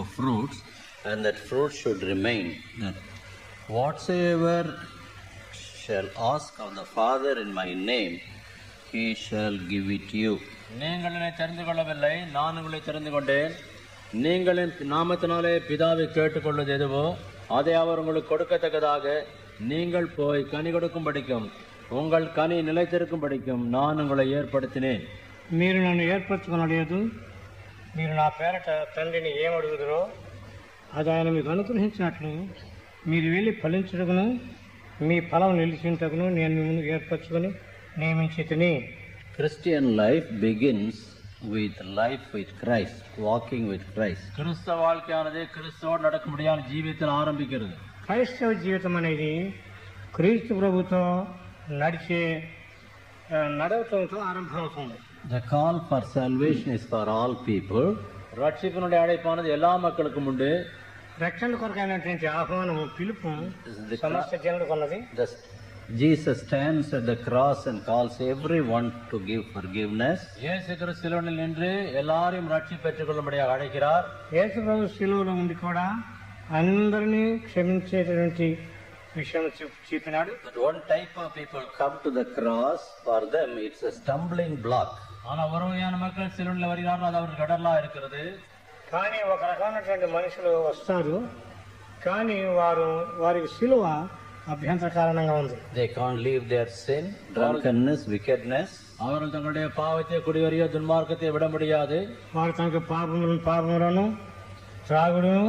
of fruits, and that fruit should remain. That whatsoever shall ask of the Father in my name, he shall give it you. நீங்கள் என்னை தெரிந்து கொள்ளவில்லை, நான் உங்களை தெரிந்து கொண்டேன். நீங்கள் என் நாமத்தினாலே பிதாவை கேட்டுக்கொள்வது எதுவோ அதை அவர் உங்களுக்கு கொடுக்கத்தக்கதாக நீங்கள் போய் கனி கொடுக்கும் படிக்கும், உங்கள் கனி நிலைத்திருக்கும் படிக்கும் நான் உங்களை ஏற்படுத்தினேன். మీరు నన్ను ఏర్పరచుకొనలేదు. మీరు నా పేరట తండ్రిని ఏమడుగుదరో అది ఆయన మీకు అనుగ్రహించినట్లు మీరు వెళ్ళి ఫలించుటకును మీ ఫలం నిలిచింటకును నేను మిమ్మల్ని ఏర్పరచుకొని నియమించితిని. Christian life begins with life with Christ, walking with Christ. கிறிஸ்தவ வாழ்க்கையானது கிறிஸ்துவோடு நடக்க முடியாத ஜீவியத்தில் ஆரம்பிக்கிறது. క్రైస్తవ జీవితం అనేది క్రీస్తు ప్రభుతో నడవటంతో ఆరంభమవుతుంది. The call for salvation is for all people. ரட்சிப்பினுடைய அழைப்பானது எல்லா மக்களுக்கும் உண்டு. రక్షణ కొరకైనటువంటి ఆహ్వానము పిలుపు సమస్త జనులకు ఉన్నది. Jesus stands at the cross and calls everyone to give forgiveness. இயேசு கிறிஸ்து சிலுவையில் நின்று எல்லாரையும் ரட்சிப்பு பெற்றுக்கொள்ளும்படியாக அழைக்கிறார். యేసు ప్రభు శిలువలో ఉండి కూడా అందరినీ క్షమించేటటువంటి విషయం చెప్పినాడు. But one type of people come to the cross, for them it's a stumbling block. ஆனால் ஒரு வகையான மக்கள் சிலுவையில் வருகிறார்கள், அது அவருக்கு கடலா இருக்கிறது. కానీ ఒక రకమైనటువంటి మనుషులు వస్తారు, కానీ వారికి శిలువ అభ్యంతర కారణంగా ఉంది. They can't leave their sin, drunkenness, wickedness. அவர்கள் தங்களுடைய பாவத்தை, குடிவெறியோ, துன்மார்க்கத்தை விட முடியாது. వారు తనకు పాపములను త్రాగుడును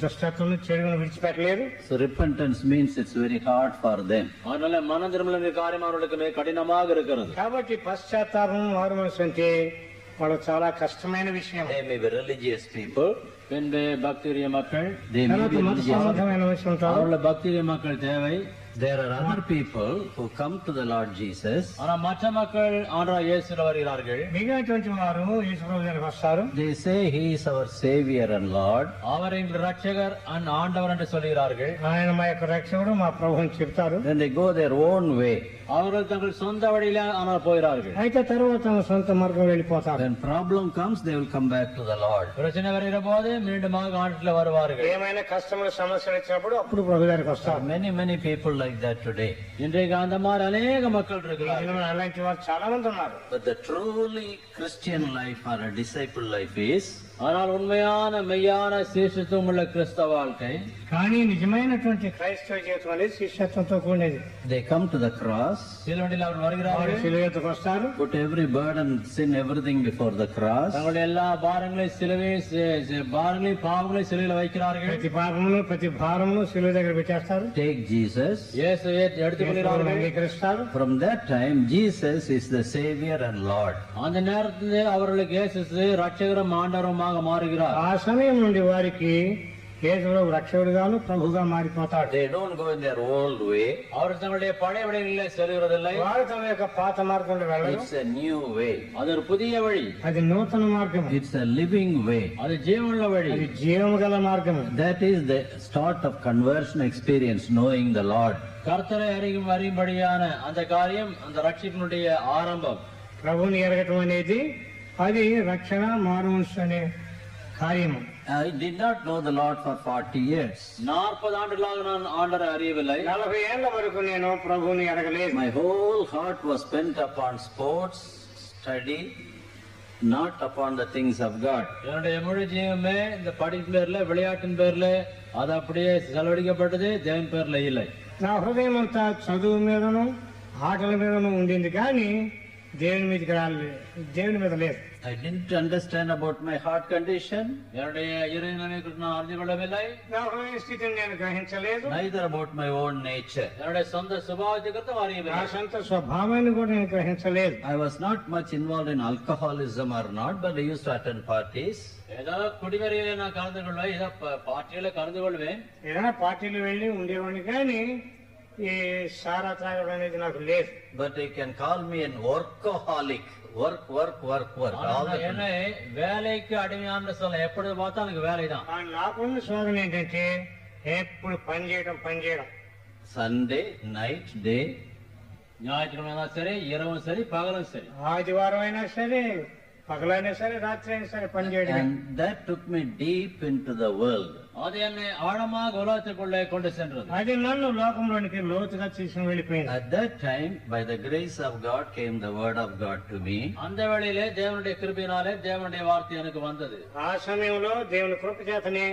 దుష్టత్వము చెడును విడిచిపెట్టలేదు. So repentance means it's very hard for them. அதனால மன திரும்புதல் காரியம் அவர்களுக்கு மிக கடினமாக இருக்கிறது. కాబట్టి పశ్చాత్తాపం మారు మనసు అంటే వాళ్ళకు చాలా కష్టమైన విషయం. They may be religious people. பின்பு பக்திரிய மக்கள், They may be మత religious. సంబంధమైన విషయం ఉంటారు. அவர்கள் பக்திரிய மக்கள் தேவை. There are other people who come to the Lord Jesus. ஆனால் மற்ற மக்கள் ஆண்டவராகிய இயேசுவில் வருகிறார்கள். మిగిలినటువంటి వారు యేసు ప్రభు దగ్గరికి వస్తారు. They say he is our Savior and Lord. அவர் எங்கள் ரட்சகர் ஆண்டவர் என்று சொல்கிறார்கள். ఆయన మా యొక్క రక్షకుడు, మా ప్రభు అని చెప్తారు. Then they go their own way. அவர்கள் தங்கள் சொந்த வழியில ஆனால் போகிறார்கள். అయితే తర్వాత తమ సొంత మార్గం వెళ్ళిపోతారు. When problem comes, they will come back to the Lord. பிரச்சனை வருகிற போது மீண்டுமாக ஆண்டில் வருவார்கள். ఏమైనా కష్టములు సమస్యలు వచ్చినప్పుడు అప్పుడు ప్రభు దగ్గరికి వస్తారు. Many people like that today. இன்றைக்கு அந்த மாதிரி அநேக மக்கள் இருக்கிறார்கள். అలాంటి వారు చాలా మంది ఉన్నారు. But the truly Christian life or a disciple life is, ஆனால் உண்மையான மெய்யான சீஷத்துவம் உள்ள கிறிஸ்தவ வாழ்க்கை, కానీ నిజమైనటువంటి క్రైస్తవ జీవితం అనేది శిష్యత్వంతో కూడినది. they come to the cross, சிலுவையில் அவர் వారు வருகிறார்கள். శిలువ ఎత్తుకు వస్తారు. put every burden, sin, everything before the cross. தங்களுடைய எல்லா பாரங்களையும் பாவங்களையும் சிலுவையில் வைக்கிறார்கள். ప్రతి పాపమును ప్రతి భారమును శిలువ దగ్గర పెట్టేస్తారు. Take Jesus. இயேசுவை எடுத்துக்கொள்கிறார்கள். అంగీకరిస్తారు. From that time, Jesus is the Savior and Lord. அந்த நேரத்தில் அவர்களுக்கு இயேசு ரட்சகரும் ஆண்டவருமாக மாறுகிறார். ఆ సమయం నుండి వారికి యేసు రక్షకుడుగాను ప్రభుగా మారిపోతాడు. They don't go in their old way. அவர் தங்களுடைய பழைய வழிகளிலே செல்கிறதில்லை. వారు తమ యొక్క పాత మార్గంలో వెళ్ళరు. It's a new way. அது ஒரு புதிய வழி. అది నూతన మార్గం. It's a living way. அது ஜீவனுள்ள வழி. అది జీవము గల మార్గము. That is the start of conversion experience, knowing the Lord. கர்த்தரை அறியும்படியான அந்த காரியம், அந்த ரட்சிப்பினுடைய ஆரம்பம். ప్రభువుని ఎరగటం అనేది అది రక్షణ మారుమనసు అనే కార్యము. I did not know the Lord for 40 years. 40 ஆண்டுகளாக நான் ஆண்டவரை அறியவில்லை. 40 ఏళ్ల వరకు నేను ప్రభువుని ఎరగలేదు. My whole heart was spent upon sports, study, not upon the things of God. என்னுடைய முழு ஜீவமே இந்த படிப்பு பேர்ல, விளையாட்டின் பேர்ல அது அப்படியே செலவழிக்கப்பட்டது, தேவன் பேர்ல இல்லை. నా హృదయం అంతా చదువు మీదను ఆటల మీదను ఉండింది, కానీ దేవుని మీద లేదు. I didn't understand about my heart condition, என்னுடைய இறைநிலைமை குறித்து நான் அறிந்து கொள்ளவில்லை. నా హృదయ స్థితిని నేను గ్రహించలేదు. neither about my own nature. என்னுடைய சொந்த சுபாவத்தை குறித்து నా அறியவில்லை. సొంత స్వభావాన్ని కూడా నేను గ్రహించలేదు. I was not much involved in alcoholism or not, but I used to attend parties. ஏதோ குடிவரையில நான் கலந்து கொள்வேன், ஏதோ பார்ட்டியில கலந்து கொள்வேன். ఏదైనా పార్టీలు వెళ్ళి ఉండేవాడిని, కానీ ఈ సారా త్రాగడం అనేది నాకు లేదు. But you can call me an workaholic. Work. All the என்ன வேலைக்கு அடிமையான சொல்ல, எப்பொழுது பார்த்தா எனக்கு வேலை தான். నాకున్న శోధన ఏంటంటే ఎప్పుడు పని చేయడం. Sunday, night, day. ஞாயிற்றுக்கிழமை சரி, இரவும் சரி, பகலும் சரி. ఆదివారం అయినా సరే, పగలైనా సరే రాత్రి అయినా సరే పని చేయడం. And that took me deep into the world. அது என்னை ஆழமாக உலகத்துக்குள்ளே கொண்டு சென்றது. అది నన్ను లోకంలోనికి లోతుగా తీసుకుని వెళ్ళిపోయింది. At that time, by the grace of God, came the word of God to me. அந்த வேளையிலே தேவனுடைய கிருபையினாலே தேவனுடைய வார்த்தை எனக்கு வந்தது. ఆ సమయంలో దేవుని కృప చేతనే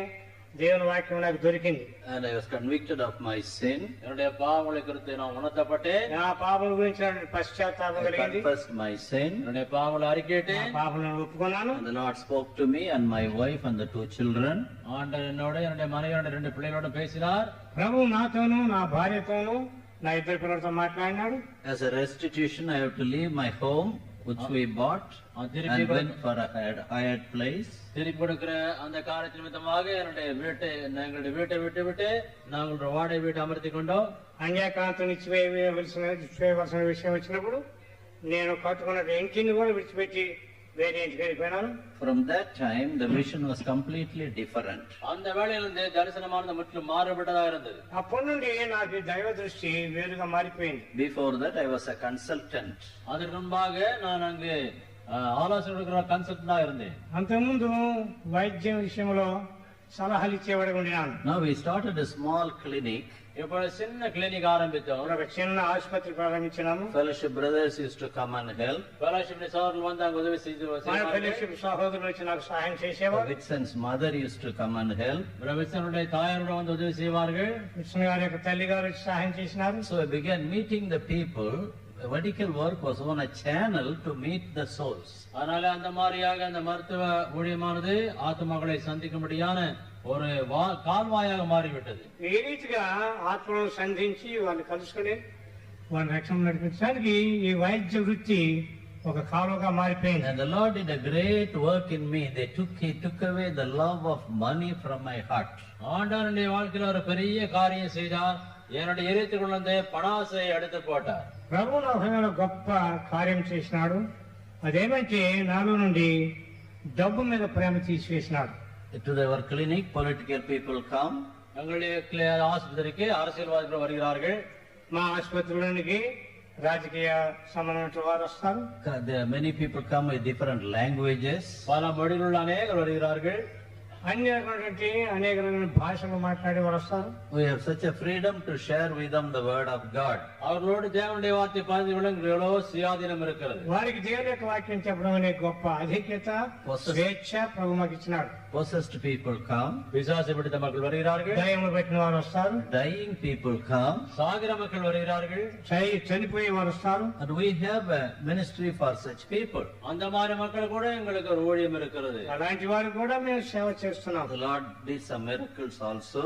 దేవుని వాక్యం నాకు దొరికింది. And I was convicted of my sin. என்னுடைய பாவங்களை குறித்து நான் உணர்த்தப்பட்டேன். నా పాపం గురించి పశ్చాత్తాపం I కలిగింది. confessed my sin. என்னுடைய பாவங்களை அறிக்கையிட்டேன். పాపలను ఒప్పుకున్నాను. And the Lord spoke to me and my wife and the 2 children. ஆண்டவர் என்னோட என்னுடைய மனைவியோட 2 பிள்ளைகளோட பேசினார். ప్రభు నాతోనూ నా భార్యతోనూ నా 2 పిల్లలతో మాట్లాడినాడు. As a restitution, I have to leave my home, which we bought, and went for a hired place. திருப்பி கொடுக்கிற அந்த காரியத்தின் நிமித்தமாக எங்களுடைய வீட்டை விட்டு நாங்கள் வாடகை வீட்டை அமர்த்தி கொண்டோம். అన్యాకాంతం ఇచ్చివేయవలసిన విషయం వచ్చినప్పుడు నేను కట్టుకున్న ఇంటిని కూడా విడిచిపెట్టి వేరే ఇంటికి వెళ్ళిపోయినాను. From that time, the vision was completely different. அந்த வேளையிலிருந்து தரிசனமானது முற்றிலும் மாறுபட்டதா இருந்தது. అప్పటి నుండి నాకు దైవ దృష్టి వేరుగా మారిపోయింది. Before that, I was a consultant. அதற்கு முன்பாக நான் அங்கு ஆலோசனை கொடுக்கிற கன்சல்டன்டா இருந்தேன். అంతకుముందు వైద్యం విషయంలో సలహాలు ఇచ్చేవాడిగా ఉండినాను. Now we started a small clinic. இப்போ சின்ன கிளினிக் ஆரம்பித்தோம். ఒక చిన్న ఆసుపత్రి ప్రారంభించినాము. Fellowship brothers used to come and help. Fellowship సోదరులు வந்து அங்க உதவி మన ఫెలోషిప్ సహోదరులు వచ్చి నాకు సహాయం చేసేవారు. Vixen's mother used to come and help. விட்சனுடைய தாயாரோட வந்து உதவி செய்வார்கள். విష్ణు గారి యొక్క తల్లి గారు వచ్చి సహాయం చేసినారు. So I began meeting the people. Medical work was on a channel to meet the souls. அதனால அந்த மாதிரியாக அந்த மருத்துவ ஊழியமானது ஆத்மாக்களை சந்திக்கும்படியான ஒரு கால்வாயாக மாறிவிட்டது. ఈ రీతిగా ఆత్మలను సంధించి వాళ్ళు కలుసుకుని వాళ్ళ రక్షణ నడిపించడానికి ఈ వైద్య వృత్తి ఒక కాలువగా మారిపోయింది. And the Lord did a great work in me. He took away the love of money from my heart. ஆண்டவருடைய வாழ்க்கையில ஒரு பெரிய காரியம் செய்தார். என்னுடைய இதயத்துக்குள்ளே பணாசையை எடுத்து போட்டார். ప్రభు నా హృదయంలో గొప్ప కార్యం చేసినాడు. అదేమంటే నాలో నుండి డబ్బు మీద ప్రేమ తీసివేసినాడు. To our clinic, political people come. எங்களுடைய ஆஸ்பத்திரிக்கு அரசியல்வாதிகள் வருகிறார்கள். మా ఆసుపత్రిలోనికి రాజకీయ సంబంధమైన వారు వస్తారు. Many people come with different languages. பல மொழிகளுள்ள அநேகர் வருகிறார்கள். అనేక భాషలు మాట్లాడే వారు వస్తారు. We have such a freedom to share with them the word of God. அவர்களோடு தேவனுடைய வார்த்தை பகிர்ந்து கொள்ள எவ்வளவு சுயாதீனம் இருக்கிறது. వారికి దేవుని యొక్క వాక్యం చెప్పడం అనే గొప్ప అధిక్యత స్వేచ్ఛ ప్రభు మాకు ఇచ్చినాడు. Possessed people come. பிசாசு பிடித்த மக்கள் வருகிறார்கள். దయ్యములు పెట్టిన వారు వస్తారు. Dying people come. சாகிற மக்கள் வருகிறார்கள். చనిపోయే వారు వస్తారు. And we have a ministry for such people. அந்த மாதிரி மக்கள் கூட எங்களுக்கு ஒரு ஊழியம் இருக்கிறது. అలాంటి వారు కూడా మేము సేవ చేస్తున్నాం. The Lord did some miracles also.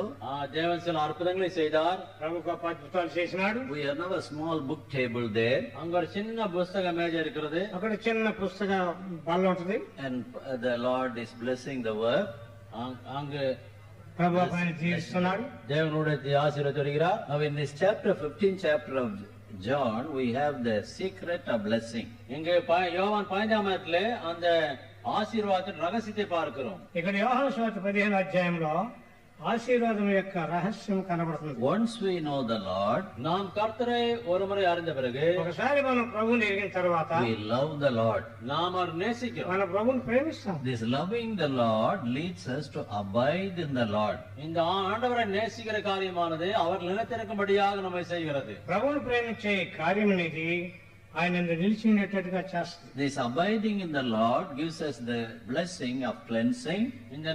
தேவன் சில அற்புதங்களை செய்தார். ప్రభు గొప్ప అద్భుతాలు చేసినాడు. We have a small book table there. அங்க ஒரு சின்ன புஸ்தக மேஜை இருக்கிறது. అక్కడ చిన్న పుస్తక బల్ల ఉంటుంది. And the Lord is blessing the work. அங்கு ప్రభు ఆయన జీవిస్తున్నాడు. தேவனுடைய ஆசீர்வாதம் வருகிறார். Now in this chapter, 15th chapter of John, we have the secret of blessing. இங்க யோவான் 15 அந்த ஆசீர்வாதத்தின் ரகசியத்தை பார்க்கிறோம். ఇక్కడ యోహాను సువార్త 15వ అధ్యాయంలో ఆశీర్వాదం యొక్క రహస్యం కనబడుతుంది. Once we know the Lord, நாம் கர்த்தரை ஒருமுறை அறிந்த பிறகு ఒకసారి మనం ప్రభువుని ఎరిగిన తర్వాత we love the Lord. நாம் அவர் நேசிக்கிறோம். మన ప్రభువుని ప్రేమిస్తాం. This loving the Lord leads us to abide in the Lord. இந்த ஆண்டவரை நேசிக்கிற காரியமானது அவர் நிலைத்திருக்கும்படியாக நம்மை செய்கிறது. ప్రభువుని ప్రేమించే కార్యం అనేది ఆయన నిలిచి ఉండేటట్టుగా చేస్తుంది. This abiding in the Lord gives us the blessing of cleansing. இந்த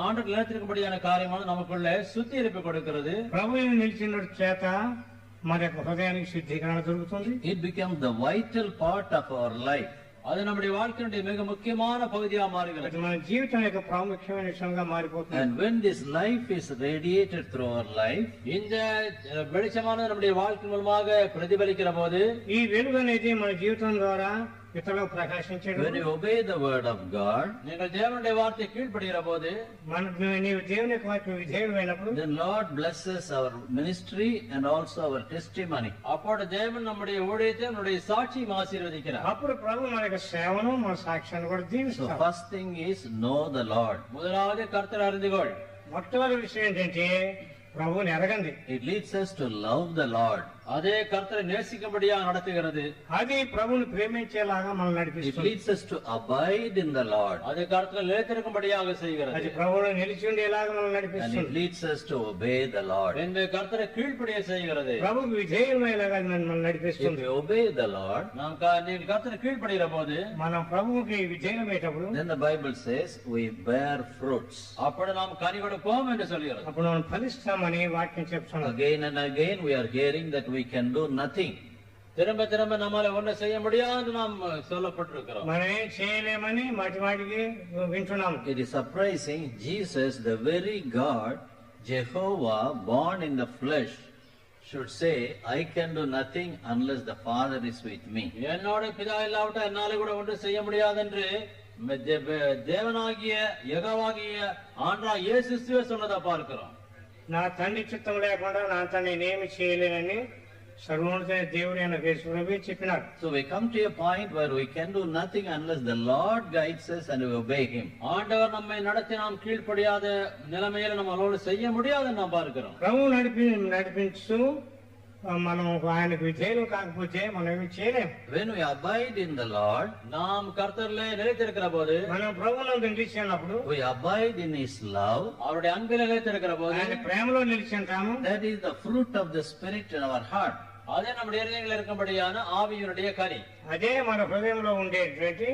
ஆண்டவர் நிலைத்திருக்கும்படியான காரியமானது நமக்குள்ளே சுத்திகரிப்பு கொடுக்கிறது. ప్రభువుని నిలిచిన చేత మన యొక్క హృదయానికి శుద్ధీకరణ జరుగుతుంది. It becomes the vital part of our life. அது நம்முடைய வாழ்க்கையினுடைய மிக முக்கியமான பகுதியாக மாறுகிறது. అది మన జీవితం యొక్క ప్రాముఖ్యమైన విషయంగా మారిపోతుంది. And when this life is radiated through our life, இந்த வெளிச்சமானது நம்முடைய வாழ்க்கை மூலமாக பிரதிபலிக்கிற போது ఈ వెలుగు అనేది మన జీవితం ద్వారా ఇతరులకు ప్రకాశించడం. when you obey the word of God, நீங்கள் தேவனுடைய வார்த்தை கீழ்ப்படுகிற போது నీవు దేవుని యొక్క వాక్యం విధేయుడైనప్పుడు then Lord blesses our ministry and also our testimony. அப்போது தேவன் நம்முடைய ஊழியத்தை நம்முடைய சாட்சியும் ஆசீர்வதிக்கிறார். అప్పుడు ప్రభు మన యొక్క సేవను మన సాక్ష్యాన్ని కూడా So దీవిస్తాడు. first thing is know the Lord. முதலாவது கர்த்தரை அறிந்துகொள். మొట్టమొదటి విషయం ఏంటంటే ప్రభువుని ఎరగండి. It leads us to love the Lord. அதே கர்த்தரை நேசிக்கும்படியாக நடத்துகிறது. అది ప్రభువుని ప్రేమించేలాగా మనల్ని It నడిపిస్తుంది. leads us to abide in the Lord. அதே கர்த்தரை நிலைத்திருக்கும்படியாக செய்கிறது. అది ప్రభువులో నిలిచి ఉండేలాగా మనల్ని And it నడిపిస్తుంది. leads us to obey the Lord. இந்த கர்த்தரை கீழ்ப்படிய செய்கிறது. ప్రభువుకు విధేయమయ్యేలాగా మనల్ని If నడిపిస్తుంది. we obey the Lord, நீங்க கர்த்தரை கீழ்ப்படிகிற போது మనం ప్రభువుకి విధేయమయ్యేటప్పుడు then the Bible says we bear fruits. அப்படி நாம் கனி கொடுப்போம் என்று சொல்கிறது. అప్పుడు మనం ఫలిస్తామని వాక్యం చెప్తున్నాం. Again and again we are hearing that we can do nothing. திரும்ப திரும்ப நம்மால ஒன்றும் செய்ய முடியாது நாம் சொல்லப்பட்டிருக்கிறோம். మనం ఏం చేయలేమని మాటి మాటికి వింటున్నాం. It is surprising, Jesus, the very God, Jehovah, born in the flesh, should say, I can do nothing unless the Father is with me. என்னோட பிதா இல்லாவிட்டா என்னால கூட ஒன்றும் செய்ய முடியாது என்று தேவனாகிய யெகோவாகிய ஆண்டவராகிய இயேசு கிறிஸ்துவே சொன்னதை பார்க்கிறோம். నా తండ్రి చిత్తం లేకుండా నా తండ్రి నేమి చేయలేనని సర్వోన్నతైన దేవుడైన యేసు ప్రభువే చెప్పినారు. So we come to a point where we can do nothing unless the Lord guides us and we obey Him. ஆண்டவர் நம்மை நடத்தி நாம் கீழ்ப்படியாத நிலைமையில நம்ம அவளோடு செய்ய முடியாதுன்னு நாம் பார்க்கிறோம். ప్రభువు నడిపించు మనం ఆయనకు విధేయులు కాకపోతే మనం ఏమి చేయలేం. When we abide in the Lord, நாம் கர்த்தரிலே நிலைத்திருக்கிற போது, మనం ప్రభువునందు నిలిచి ఉన్నప్పుడు, we abide in His love. அவருடைய அன்பில் நிலைத்திருக்கிற போது, ఆయన ప్రేమలో నిలిచి ఉంటాము. That is the fruit of the Spirit in our heart. அதே நம்முடைய இதயங்களில் இருக்கும்படியான ஆவியினுடைய கனி. అదే మన హృదయంలో ఉండేటువంటి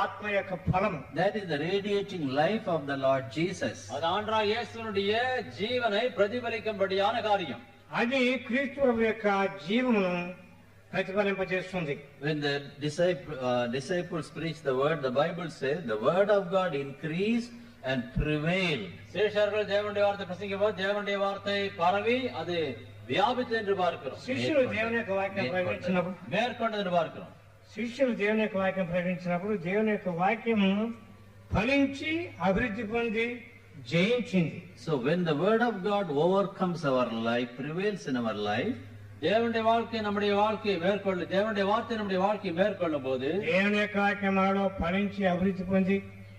ఆత్మ యొక్క ఫలం. That is the radiating life of the Lord Jesus. அது ஆண்டவராகிய இயேசுவினுடைய ஜீவனை பிரதிபலிக்கும்படியான காரியம். అది క్రీస్తు ప్రభు యొక్క జీవమును ప్రతిఫలింపజేస్తుంది. When the disciples preach the word, the Bible says the word of God increased and prevailed. சீஷர்கள் தேவனுடைய வார்த்தை பிரசங்கிக்கும்போது தேவனுடைய வார்த்தை பரவி அது வியாபித்து என்று பார்க்கிறோம். శిష్యులు దేవుని యొక్క వాక్యం ప్రకటించినప్పుడు, மேற்கொண்டது என்று பார்க்கிறோம். శిష్యులు దేవుని యొక్క వాక్యం ప్రకటించినప్పుడు దేవుని యొక్క వాక్యము ఫలించి అభివృద్ధి పొంది జయించింది. So when the word of God overcomes our life, prevails in our life, தேவனுடைய வாழ்க்கை நம்முடைய வாழ்க்கையை மேற்கொள்ள, தேவனுடைய வார்த்தை நம்முடைய வாழ்க்கையை மேற்கொள்ளும் போது, దేవుని యొక్క వాక్యం మనలో ఫలించి అభివృద్ధి పొంది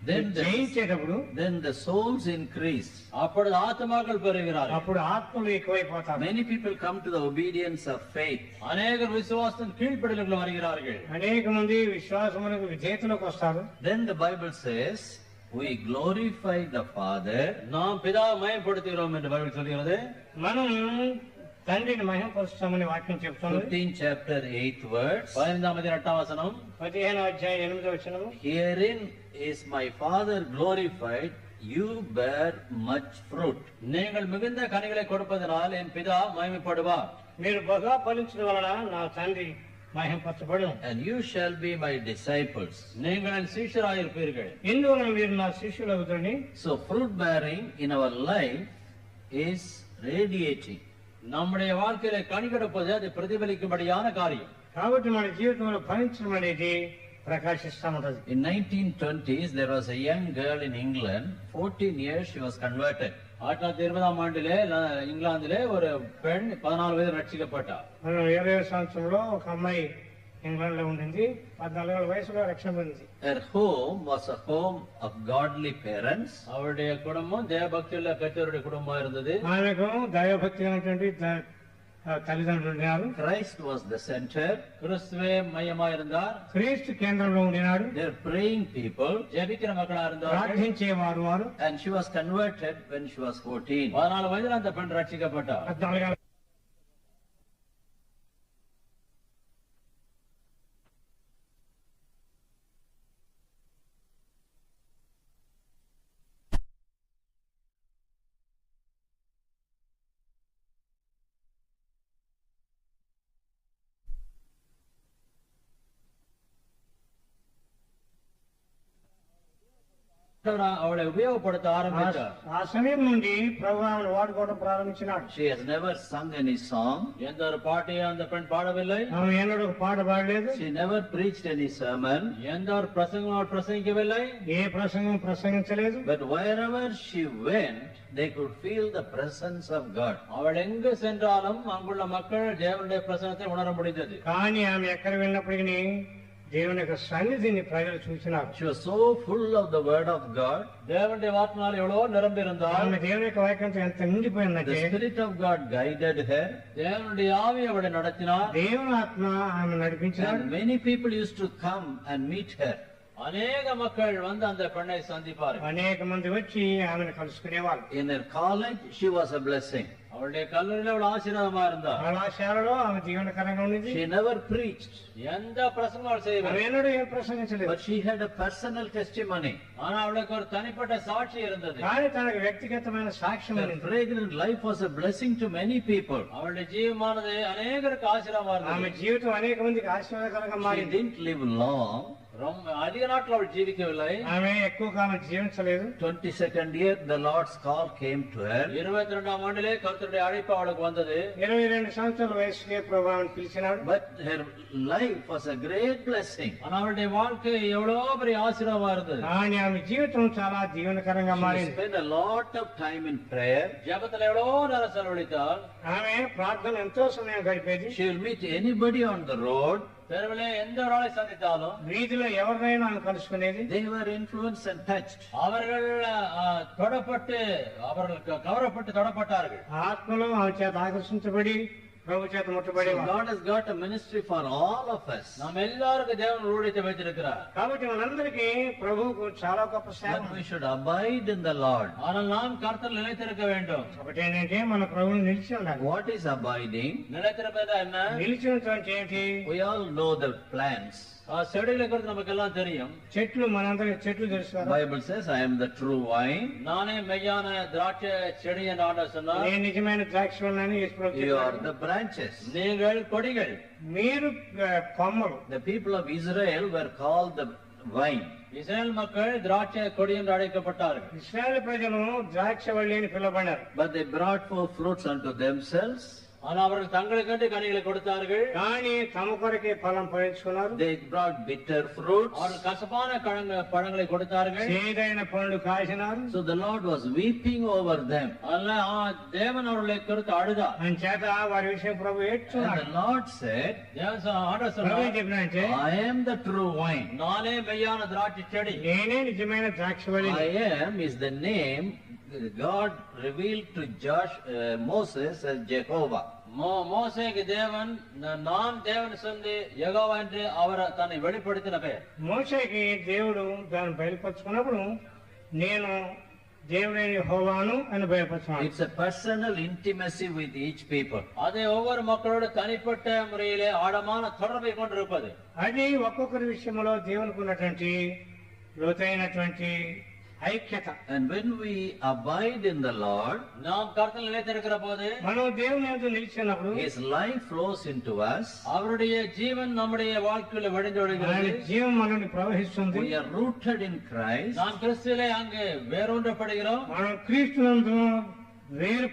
జయించేటప్పుడు, then the souls increase. அப்பொழுது ஆத்மாக்கள் பெறுகிறார்கள். అప్పుడు ఆత్మలు ఎక్కువైపోతారు. Many people come to the obedience of faith. அநேகர் விசுவாசத்தின் கீழ்ப்படிதலுக்கு வருகிறார்கள். అనేక మంది విశ్వాసములకు విధేయతలోకి వస్తారు. Then the Bible says we glorify the Father. நாம் பிதாவை மகிமைப்படுத்துகிறோம் என்று பைபிள் சொல்கிறது. మనం తండ్రిని మహిమపరుస్తామని వాక్యం చెప్తుంది. 15th chapter 8th verse. 15వ అధ్యాయం 8వ వచనం. 15వ అధ్యాయం 8వ వచనం. Herein is my Father glorified, you bear much fruit. நீங்கள் மிகுந்த கனிகளை கொடுப்பதனால் என் பிதா மகிமைப்படுவார். మీరు బహుగా ఫలించడం వలన నా తండ్రి మహిమపరచబడును. And you shall be my disciples. நீங்கள் என் சீஷராயிருப்பீர்கள். ఇందువలన మీరు నా శిష్యులవుతారని. So fruit bearing in our life is radiating. நம்முடைய வாழ்க்கையில கனி கொடுப்பது அது பிரதிபலிக்கும்படியான காரியம். కాబట్టి మన జీవితంలో ఫలించడం అనేది ప్రకాశిస్తూ ఉంటది. In 1920s there was a young girl in England, 14 years she was converted. 1920ஆம் ஆண்டிலே இங்கிலாந்திலே ஒரு பெண் 14 வயது ரட்சிக்கப்பட்டார். 20వ సంవత్సరంలో ఒక అమ్మాయి ఇంగ్లాండ్ లో ఉండింది. 14 వయసులో రక్షణ పొందింది. Her home was a home of godly parents. அவருடைய குடும்பம் தேவபக்தியுள்ள பெற்றோருடைய குடும்பமா இருந்தது. ఆమెకు దైవభక్తి అయినటువంటి తల్లిదండ్రులు ఉన్నారు. Christ was the center. கிறிஸ்துவே மையமா இருந்தார். క్రీస్తు కేంద్రంలో ఉండినాడు. They were praying people. ஜெபிக்கிற மக்களா இருந்தார். ప్రార్థించేవారు వారు. And she was converted when she was 14. 14 வயதுல அந்த பெண் ரட்சிக்கப்பட்டார். 14 அவளை உபயோகப்படுத்த ஆரம்பித்தார். ఆ సమయం నుండి ప్రభువు ఆమెను వాడుకోవడం ప్రారంభించినాడు. She has never sung any song. எந்த ஒரு பாட்டையும் அந்த பெண் பாடவில்லை. ఆమె ఎన్నడూ ఒక పాట పాడలేదు. She never preached any sermon. எந்த ஒரு பிரசங்கம் பிரசங்கிக்கவில்லை. ఏ ప్రసంగం ప్రసంగించలేదు. But wherever she went, they could feel the presence of God. அவள் எங்கு சென்றாலும் அங்குள்ள மக்கள் தேவனுடைய பிரசன்னத்தை உணர முடிந்தது. కానీ ఆమె ఎక్కడ వెళ్ళినప్పటికీ దేవుని యొక్క సన్నిధిని ప్రజలు చూసినారు. She was so full of the word of God. தேவனுடைய வார்த்தையினால் எவ்வளோ நிரம்பி இருந்தார். ఆమె దేవుని యొక్క వాక్యంతో ఎంత నిండిపోయిందంటే The Spirit of God guided her. தேவனுடைய ஆவி அவளை நடத்தினார். దేవుని ఆత్మ ఆమె నడిపించినాడు. And many people used to come and meet her. அநேக மக்கள் வந்து அந்த பெண்ணை சந்திப்பார்கள். అనేక మంది వచ్చి ఆమెను కలుసుకునేవాళ్ళు. In her college, she was a blessing. அவளுடைய கல்லூரியில அவள் ஆசீர்வாதமா இருந்தார். కళాశాలలో ఆమె దీవెనకరంగా ఉన్నది. She never preached, எந்த பிரசங்கம் அவள் செய்யவில்லை. ఆమె ఎన్నడూ ఏం ప్రసంగించలేదు. but she had a personal testimony. ஆனா அவளுக்கு ஒரு தனிப்பட்ட சாட்சி இருந்தது. కానీ తనకు వ్యక్తిగతమైన సాక్ష్యం Her ఉంది. fragrant life was a blessing to many people. அவளுடைய ஜீவமானது அநேகருக்கு ஆசீர்வாதமா ఆమె இருந்தது. జీవితం అనేక మందికి ఆశీర్వాదకరంగా She మారింది. didn't live long. ரொம்ப அதிக நாட்கள் அவள் ஜீவிக்கவில்லை. ఆమె ఎక్కువ కాలం జీవించలేదు. 22nd year, the Lord's call came to her. 22ஆம் ஆண்டிலே கர்த்தருடைய அழைப்பு அவளுக்கு வந்தது. 22 సంవత్సరాల వయసుకే ప్రభువు ఆమెను పిలిచినాడు. But her life was a great blessing. ஆனா அவளுடைய வாழ்க்கை எவ்வளவு பெரிய ஆசீர்வாதமா இருந்தது. కానీ ఆమె జీవితం చాలా దీవెనకరంగా She మారింది. spent a lot of time in prayer. ஜெபத்துல எவ்வளவு நேரம் செலவழித்தால். ఆమె ప్రార్థన ఎంతో సమయం గడిపేది. She will meet anybody on the road. தெருவிலே எந்த ஒரு ஆளை சந்தித்தாலும் వీధిలో ఎవరినైనా ఆమె కలుసుకునేది. They were influenced and touched. அவர்கள் தொடப்பட்டு அவர்களுக்கு கவரப்பட்டு தொடப்பட்டார்கள். ఆత్మలో ఆమె చేత ఆకర్షించబడి ప్రభు చేత So ముట్టబడేవారు. God has got a ministry for all of us. நாம் எல்லாருக்கும் தேவன் ஊழியத்தை வைத்திருக்கிறார். కాబట్టి మనందరికీ ప్రభువుకు చాలా గొప్ప సేవ But ఉంది. we should abide in the Lord. ஆனால் நாம் கர்த்தர் நிலைத்திருக்க வேண்டும். ఒకటి ఏంటంటే మన ప్రభువుని నిలిచి ఉండాలి. What is abiding? நிலைத்திருப்பதா என்ன? నిలిచి ఉండటం ఏంటి? We all know the plants. செடிகளை குறித்து நமக்கு எல்லாம் தெரியும். చెట్లు మనందరికి చెట్లు తెలుసు కదా. Bible says, I am the true vine. நானே மெய்யான திராட்சை செடி என்று ஆண்டவர் சொன்னார். నేను నిజమైన ద్రాక్షవల్లని యేసు ప్రభు You are చెప్పాడు. the branches. நீங்கள் கொடிகள். మీరు కొమ్మలు. The people of Israel were called the vine. Israel மக்கள் திராட்சை கொடி என்று அழைக்கப்பட்டார்கள். ఇశ్రాయేలు ప్రజలు ద్రాక్షవల్లి అని పిలువబడ్డారు. But they brought forth fruits unto themselves. ஆனால் அவர்கள் தங்களுக்கென்று கனிகளை கொடுத்தார்கள். కానీ తమ కొరకే ఫలం ఫలించుకున్నారు. They brought bitter fruits. அவர்கள் கசப்பான பழங்களை கொடுத்தார்கள். చేదైన పండ్లు కాసినారు. So the Lord was weeping over them. அதனால தேவன் அவர்களை குறித்து அழுதார். అని చేత వారి విషయం ప్రభు And ఏడ్చున్నాడు. the Lord said, ஆண்டவர் ప్రభు ఏం சொன்னார், చెప్పినంటే I am the true vine. நானே மெய்யான திராட்சை செடி. నేనే నిజమైన ద్రాక్షవల్లి. I am is the name God revealed to Moses as Jehovah. மோசேக்கு தேவன் நான் தேவன் சொல்லி யெகோவா என்று அவர் தன்னை வெளிப்படுத்தின பெயர். మోషేకి దేవుడు దాన్ని బయలుపరుచుకున్నప్పుడు నేను దేవుడైన యెహోవాను అని బయలుపరుచుకున్నాడు. It's a personal intimacy with each people. அது ஒவ்வொரு மக்களோட தனிப்பட்ட முறையிலே ஆழமான தொடர்பை கொண்டிருப்பது. అది ఒక్కొక్కరి విషయంలో దేవునికి ఉన్నటువంటి లోతైనటువంటి ఐక్యత. And when we abide in the Lord, நாம் கர்த்தரில் நிலைத்திருக்கிற போது మనం దేవుని యందు నిలిచినప్పుడు His life flows into us. அவருடைய ஜீவன் நம்முடைய வாழ்க்கையில வடிந்து ఆయన விடுகிறது. జీవం మనల్ని ప్రవహిస్తుంది. We are rooted in Christ. நாம் கிறிஸ்துவிலே அங்கு வேரூன்றப்படுகிறோம். మనం క్రీస్తునందు వేరు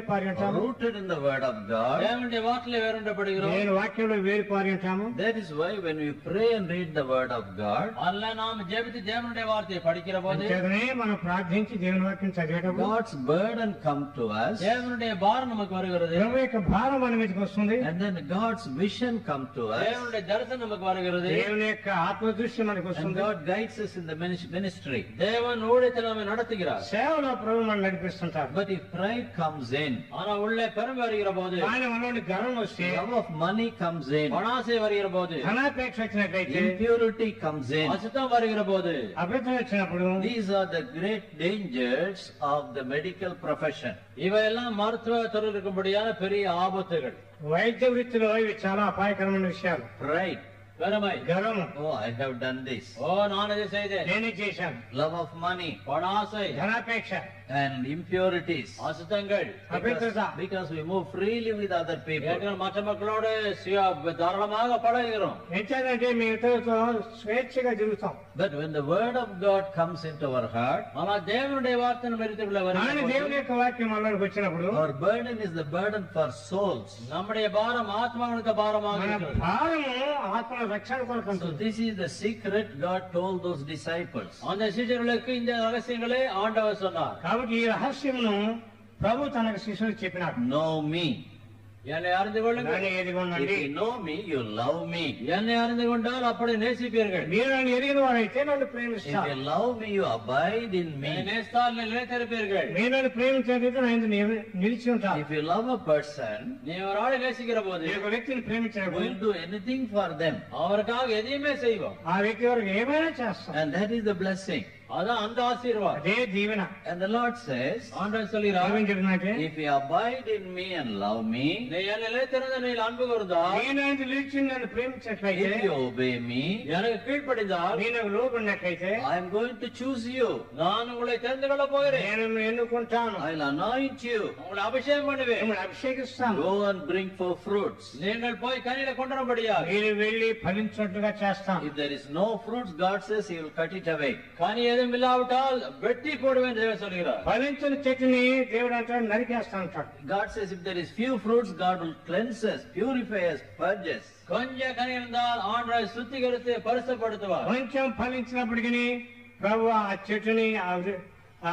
పారి ఉంటాము. Rooted in the Word of God. தேவனுடைய வார்த்தையிலே வேரூன்றப்படுகிறோம். నేను వాక్యంలో వేరు పారి ఉంటాము. That is why when we pray and read the Word of God, அல்ல நாம் ஜெபித்து தேவனுடைய வார்த்தையை படிக்கிற போது అంతేగానే మనం ప్రార్థించి దేవుని వాక్యం చదివేటప్పుడు God's burden come to us. தேவனுடைய பாரம் நமக்கு வருகிறது. ప్రభు యొక్క భారం మన మీదకి వస్తుంది. And then God's vision come to us. தேவனுடைய தரிசனம் நமக்கு வருகிறது. దేవుని యొక్క ఆత్మదృష్టి మనకు And వస్తుంది. God guides us in the ministry. தேவன் ஊழியத்தை நம்மை நடத்துகிறார். సేవలో ప్రభు మనం నడిపిస్తుంటారు. But if pride comes in, ஆனா உள்ளே பெருமை வருகிற போது, కానీ మనలోని గర్వం వస్తే, love of money comes in, பணாசை வருகிற போது, ధనాపేక్ష వచ్చినట్లయితే, impurity comes in, அசுத்தம் வருகிற போது, అభివృద్ధి వచ్చినప్పుడు these are the great dangers of the medical profession. இவையெல்லாம் மருத்துவ துறையில் இருக்கும்படியான பெரிய ஆபத்துகள். వైద్య వృత్తిలో ఇవి చాలా అపాయకరమైన విషయాలు. Pride. பெருமை. గర్వము. Oh, I have done this. ஓ நான் இதை செய்தேன். నేనే చేశాను. Love of money பணாசை, ధనాపేక్ష, and impurities. அசுத்தங்கள். అభివృద్ధి. Because we move freely with other people. ஏற்கனவே மற்ற மக்களோடு தாராளமாக பழகுகிறோம். ఎంచేదంటే మీ ఇతరులతో స్వేచ్ఛగా తిరుగుతాం. But when the word of God comes into our heart, ஆனா தேவனுடைய வார்த்தை நம்ம இருத்துக்குள்ள కానీ దేవుని வருகிறது. యొక్క వాక్యం మనలోకి వచ్చినప్పుడు our burden is the burden for souls. நம்முடைய பாரம் ஆத்மாவுக்கு பாரமாக మన இருக்கிறது. భారము ఆత్మ రక్షణ కొరకు So ఉంటుంది. this is the secret God told those disciples. அந்த சீஷர்களுக்கு இந்த ரகசியங்களை ஆண்டவர் சொன்னார். కాబట్టి ఈ రహస్యమును ప్రభు తనకు శిష్యులకు చెప్పినాడు. Know me. என்னை அறிந்து கொள்ளுங்கள். నన్ను ఎరిగొనండి. If you know me, you love me. என்னை அறிந்து கொண்டால் அப்படி நேசிப்பீர்கள். మీరు నన్ను ఎరిగిన వారైతే నన్ను If ప్రేమిస్తారు. you love me, you abide in என்னை me. நேசித்தால் நிலைத்திருப்பீர்கள். మీరు నన్ను ప్రేమించినట్లయితే నా యందు నిలిచి ఉంటారు. If you love a person, நீ ஒரு ஆளை நேசிக்கிற போது మీరు ఒక వ్యక్తిని ప్రేమించినప్పుడు we'll do anything for them. அவருக்காக எதையுமே செய்வோம். ఆ వ్యక్తి వరకు ఏమైనా చేస్తాం. And that is the blessing. அதான் அந்த ஆசீர்வாதம். అదే దీవెన. And the Lord says, ஆண்டவர் சொல்கிறார், ఏమని చెప్తున్నట్టే if you abide in me and love me, நீ என்னை நிலைத்திருந்த நீ அன்பு கூர்ந்தால், నేను ఆయన నిలిచి నన్ను ప్రేమించినట్లయితే, if you obey me, எனக்கு கீழ்ப்படிந்தால், నేను లోబడినట్లయితే I am going to choose you. நான் உங்களை தெரிந்து கொள்ள போகிறேன். నేను ఎన్నుకుంటాను. I'll anoint you. உங்களை அபிஷேகம் பண்ணுவேன். మిమ్మల్ని అభిషేకిస్తాను. Go and bring forth fruits. நீங்கள் போய் கனிகளை கொண்டு வரும்படியா. మీరు వెళ్లి ఫలించినట్టుగా చేస్తాను. If there is no fruits, God says He will cut it away. கனி எதுவும் இல்லாவிட்டால் வெட்டி போடுவேன் தேவன் சொல்கிறார். ఫలించిన చెట్టుని దేవుడు అంటాడు నరికేస్తా అంటాడు. God says if there is few fruits, God will cleanse us, purify us, purge us. கொஞ்ச கனி இருந்தால் ஆண்டவர் சுத்திகரித்து பரிசுத்தப்படுத்துவார். కొంచెం ఫలించినప్పటికీ ప్రభు ఆ చెట్టుని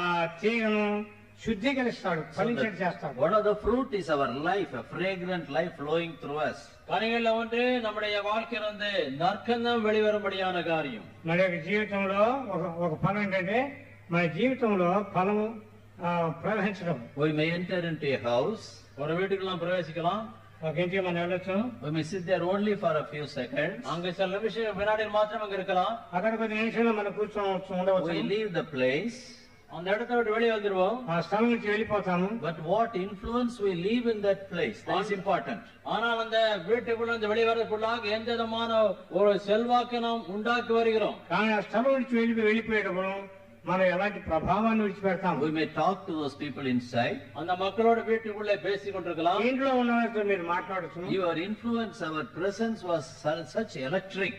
ఆ తీగను శుద్ధీకరిస్తాడు, ఫలించేట్టు చేస్తాడు. One of the fruit is our life, a fragrant life flowing through us. கனிகள்ல ஒன்று நம்முடைய வாழ்க்கையிலிருந்து நற்கந்தம் வெளிவரும்படியான காரியம். మన యొక్క జీవితంలో ఒక ఫలం ఏంటంటే మన జీవితంలో ఫలము ప్రవహించడం. We may enter into a house. ஒரு வீட்டுக்கு நாம் பிரவேசிக்கலாம். ఒక ఇంటికి మనం వెళ్ళొచ్చు. We may sit there only for a few seconds. அங்க சில நிமிஷம் வினாடிகள் மாத்திரம் அங்க இருக்கலாம். అక్కడ కొద్ది నిమిషాలు మనం కూర్చోవచ్చు, ఉండవచ్చు. We leave the place. அந்த இடத்தை விட்டு வெளியே வந்துருவோம். ఆ స్థలం నుంచి వెళ్ళిపోతాము. But what influence we leave in that place, that is important. ஆனால் அந்த வீட்டுக்குள்ள இருந்து வெளியே வரதுக்குள்ளாக எந்த விதமான ஒரு செல்வாக்கை நாம் உண்டாக்கி வருகிறோம். కానీ ఆ స్థలం నుంచి వెళ్ళిపోయేటప్పుడు మనం ఎలాంటి ప్రభావాన్ని విడిచిపెడతాం. We may talk to those people inside. அந்த மக்களோட வீட்டுக்குள்ளே பேசிக் கொண்டிருக்கலாம். ఇంట్లో ఉన్న వారితో మీరు మాట్లాడచ్చు. Your influence, our presence was such electric.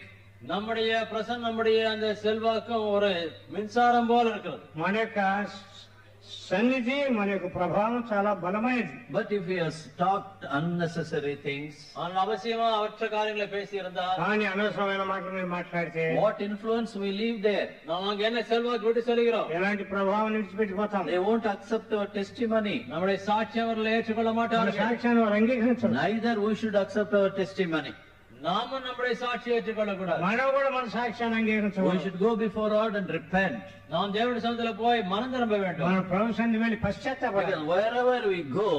நம்முடைய பிரசன்னம், நம்முடைய அந்த செல்வாக்கம் ஒரு மின்சாரம் போல இருக்கிறது. మన యొక్క సన్నిధి, మన యొక్క ప్రభావం చాలా బలమైనది. But if we have talked unnecessary things, ஆனால் அவசியமா அவற்ற காரியங்களை பேசி இருந்தால், కానీ అనవసరమైన మాటలు మీరు మాట్లాడితే what influence we leave there? நாம் அங்க என்ன செல்வாக்கு விட்டு செல்கிறோம். ఎలాంటి ప్రభావం విడిచిపెట్టిపోతాం. They won't accept our testimony. நம்முடைய சாட்சியம் அவர்கள் ஏற்றுக்கொள்ள మన மாட்டார்கள். సాక్ష్యాన్ని వారు అంగీకరించరు. Neither we should accept our testimony. நாம நம்முடைய சாட்சியை ஏற்றுக்கொள்ள கூடாது. మనం కూడా మన సాక్ష్యాన్ని We అంగీకరించకూడదు. should go before God and repent. நாம் தேவனுடைய சமூகத்துல போய் மனம் திரும்ப வேண்டும். మన ప్రభు సన్నిధికి వెళ్ళి Because పశ్చాత్తాపడాలి. wherever we go,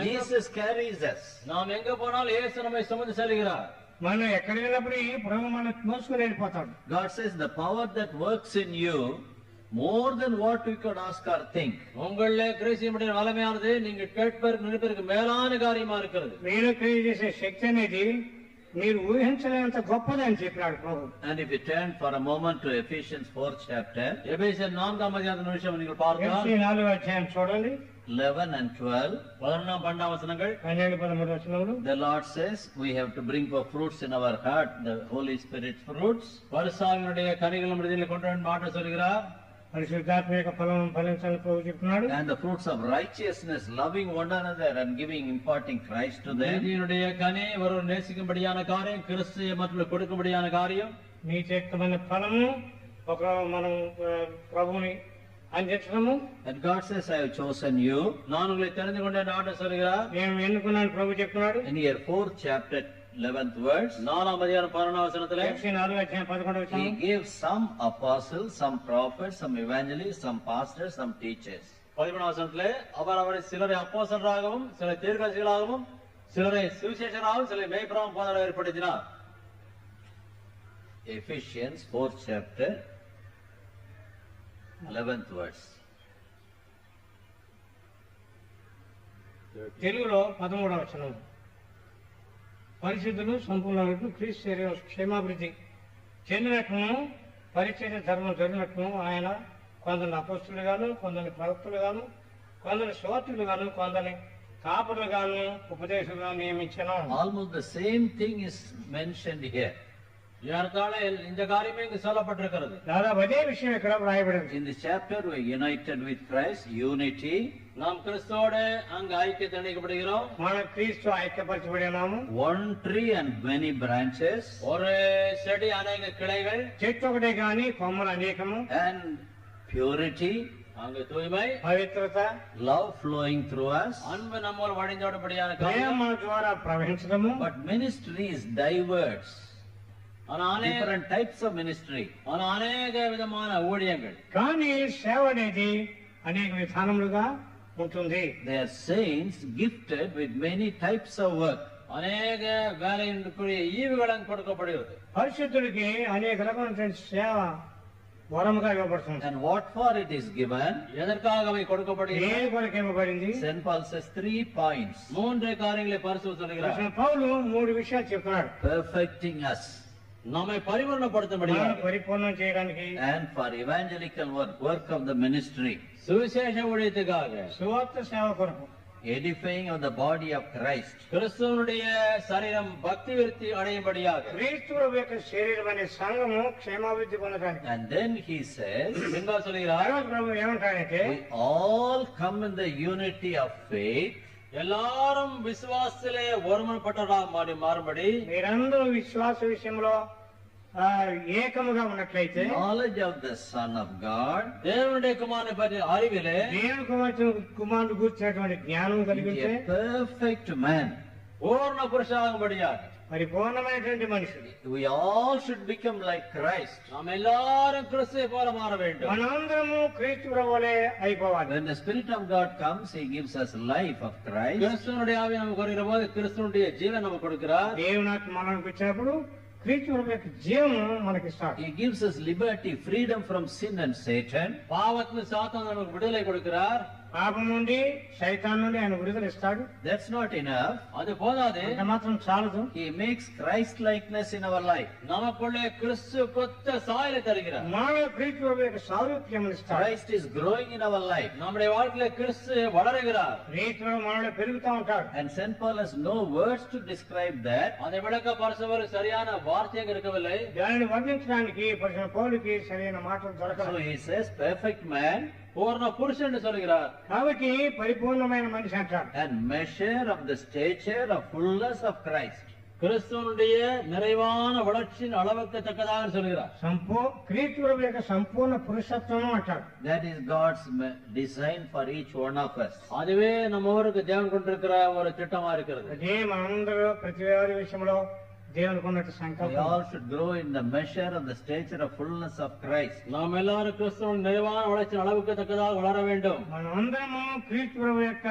Jesus carries us. நாம் எங்க போனாலும் இயேசு நம்மை சுமந்து செல்கிறார். మనం ఎక్కడ వెళ్ళినప్పుడు ఈ ప్రభు మనం మోసుకుని వెళ్ళిపోతాడు. God says the power that works in you more than what we could ask or think. உங்களே கிறிஸ்துவினுடைய வல்லமையானது நீங்க கேட்பதற்கு நினைப்பதற்கு மேலான காரியமா இருக்கிறது. మీరు క్రియ చేసే శక్తి అనేది మీరు ఊహించలేనంత గొప్పదని చెప్పినాడు ప్రభు. And if you turn for a moment to Ephesians 4th chapter, எபேசியர் 4 நிமிஷம் நீங்கள் பார்க்கலாம். 4వ అధ్యాయం చూడండి. 11 and 12, 11 12 వచనங்கள். 12 13 వచనములు. the Lord says we have to bring forth fruits in our heart, the Holy Spirit's fruits. பரிசுத்தாவினுடைய கனிகள் நம்முடைய இதயத்தில் கொண்டு வந்து மாற்ற சொல்கிறார். పరిశుద్ధాత్మ యొక్క ఫలం ఫలించాలని ప్రభు చెప్తున్నాడు. And the fruits of righteousness, loving one another and giving, imparting Christ to them. நீதியினுடைய கனி ஒரு நேசிக்கும்படியான காரியம், கிறிஸ்துவை மற்றவர்களுக்கு கொடுக்கும்படியான காரியம். నీతియుక్తమైన ఫలము ఒక మనం ప్రభువుని అందించడము. And God says I have chosen you. நான் உங்களை தெரிந்து கொண்டேன் ஆண்டவர் சொல்கிறார். నేను ఎన్నుకున్నాను ప్రభు చెప్తున్నాడు. In here 4th chapter 11th verse, 4 వచనத்திலே 4వ అధ్యాయం 11 వచనం. He gave some apostles, some prophets, some evangelists, some pastors, some teachers. 13 வசனத்திலே அவர் அவரை சிலரை அப்போஸ்தலராகவும் சிலரை தீர்க்கதரிசிகளாகவும் சிலரை சுவிசேஷராகவும் சிலரை மேய்ப்பராகவும் போதகராகவும் ஏற்படுத்தினார். Ephesians 4th chapter 11th verse. తెలుగులో 13వ వచనం. పరిశుద్ధులు సంపూర్ణులకు క్రీస్తు శరీరం క్షేమాభివృద్ధి చెందినట్లును పరిచర్య ధర్మం జరిగినట్లును ఆయన కొందరిని అపోస్తులుగాను, కొందరిని ప్రవక్తలుగాను, కొందరిని సువార్తికులుగాను, కొందరిని కాపరులుగాను, ఉపదేశులుగాను నియమించెను. Almost the same thing is mentioned here. இந்த காரியமே இங்கு சொல்லப்பட்டிருக்கிறது. దాదాపు అదే విషయం ఇక్కడ వ్రాయబడింది. In this chapter we are united with Christ, unity. நாம் கிறிஸ்துவோடு அங்கு ஐக்கியத்தை இணைக்கப்படுகிறோம். మన క్రీస్తు ఐక్యపరచబడి ఉన్నాము. One tree and many branches. ஒரு செடி அநேக கிளைகள். చెట్టు ఒకటే గాని కొమ్మలు అనేకము. And purity. அங்கு தூய்மை, పవిత్రత, love flowing through us. அன்பு நம்மோடு வழிந்தோடபடியான దయ காரியம். మన ద్వారా ప్రవహించడము. But ministry is diverse. Different types of ministry. அநேக விதமான ஊழியங்கள். కానీ సేవ అనేది అనేక విధానములుగా ఉంటుంది. They are saints gifted with many types of work. அநேக வேலையினுக்குரிய ஈவுகளும் கொடுக்கப்படுகிறது. పరిశుద్ధుడికి అనేక రకమైనటువంటి సేవ వరముగా ఇవ్వబడుతుంది. And what for it is given? எதற்காக அவை கொடுக்கப்படுகிறது? ఏ కొరకు ఇవ్వబడింది? St. Paul says 3 points. 3 காரியங்களை பரிசுத்த சொல்கிறார். అసలు పౌలు 3 విషయాలు చెప్తున్నాడు. Perfecting us. நம்மை பரிபூர்ணப்படுத்தும்படியாக, మనల్ని పరిపూర్ణం చేయడానికి, And for evangelical work of the ministry. சுவிசேஷ ஊழியத்துக்காக, సువార్త సేవ కొరకు, Edifying of the body of Christ. கிறிஸ்துவனுடைய சரீரம் பக்தி விருத்தி அடையும்படியாக, క్రీస్తు యొక్క శరీరం అనే సంఘము క్షేమాభివృద్ధి పొందడానికి. And then he says, பின்பா சொல்கிறார், తర్వాత ప్రభు ఏమంటాడంటే, we all come in the unity of faith, எல்லாரும் விசுவாசத்திலே ஒருமனப்பட்டவர்களாக மாறும்படி, మీరందరూ విశ్వాస విషయంలో ఏకముగా ఉన్నట్లయితే, knowledge of the Son of God, தேவனுடைய குமாரனை பற்றி அறிவிலே, దేవుని కుమారుడు కూర్చున్నటువంటి జ్ఞానం కలిగి into ఉంటే, a perfect man. பூர்ண புருஷாகும்படியாக, పరిపూర్ణమైనటువంటి మనుషులు. We all should become like Christ. நாம் எல்லாரும் கிறிஸ்துவை போல மாற வேண்டும். మనందరము క్రీస్తు వలె అయిపోవాలి. When the Spirit of God comes, He gives us life of Christ. கிறிஸ்துவனுடைய ஆவி நமக்கு வருகிற போது கிறிஸ்துவனுடைய ஜீவன் நமக்கு கொடுக்கிறார். దేవుని ఆత్మ మనకు ఇచ్చినప్పుడు క్రీస్తు యొక్క జీవము మనకి ఇస్తాడు. He gives us liberty, freedom from sin and Satan. பாவத்திலிருந்து சாத்தான் நமக்கு விடுதலை கொடுக்கிறார். పాపం నుండి సైతాన్ నుండి ఆయన విడుదల ఇస్తాడు. That's not enough. அது போதாது, అంత మాత్రం చాలదు. He makes Christ likeness in our life. நமக்குள்ளே கிறிஸ்து கொத்த சாயலை தருகிறார். మన క్రీస్తు యొక్క సారూప్యం ఇస్తాడు. Christ is growing in our life. நம்முடைய வாழ்க்கையில கிறிஸ்து வளருகிறார். క్రీస్తు మనలో పెరుగుతూ ఉంటాడు. And St. Paul has no words to describe that. அதை விளக்க பரிசுவர் சரியான வார்த்தையாக இருக்கவில்லை. దానిని వర్ణించడానికి పరిశుద్ధ పౌలుకి సరైన మాటలు So దొరకదు. he says, perfect man பூர்ண புருஷன் என்று சொல்கிறார். కాబట్టి పరిపూర్ణమైన మనిషి అంటాడు. and measure of the stature of fullness of Christ. கிறிஸ்துவனுடைய நிறைவான வளர்ச்சியின் அளவுக்கு தக்கதாக சொல்கிறார். క్రీస్తు యొక్క సంపూర్ణ పురుషత్వము అంటాడు. That is God's design for each one of us. அதுவே நம்ம ஊருக்கு தேவன் கொண்டிருக்கிற ஒரு திட்டமா இருக்கிறது. అదే మనందరూ ప్రతి వారి విషయంలో దేవునికి ఉన్నట్టు We సంకల్పం. all should grow in the measure of the stature of fullness of Christ. நாம் எல்லாரும் கிறிஸ்துவின் நிறைவான வளர்ச்சியின் அளவுக்கு தக்கதாக வளர வேண்டும். మనమందరము క్రీస్తు యొక్క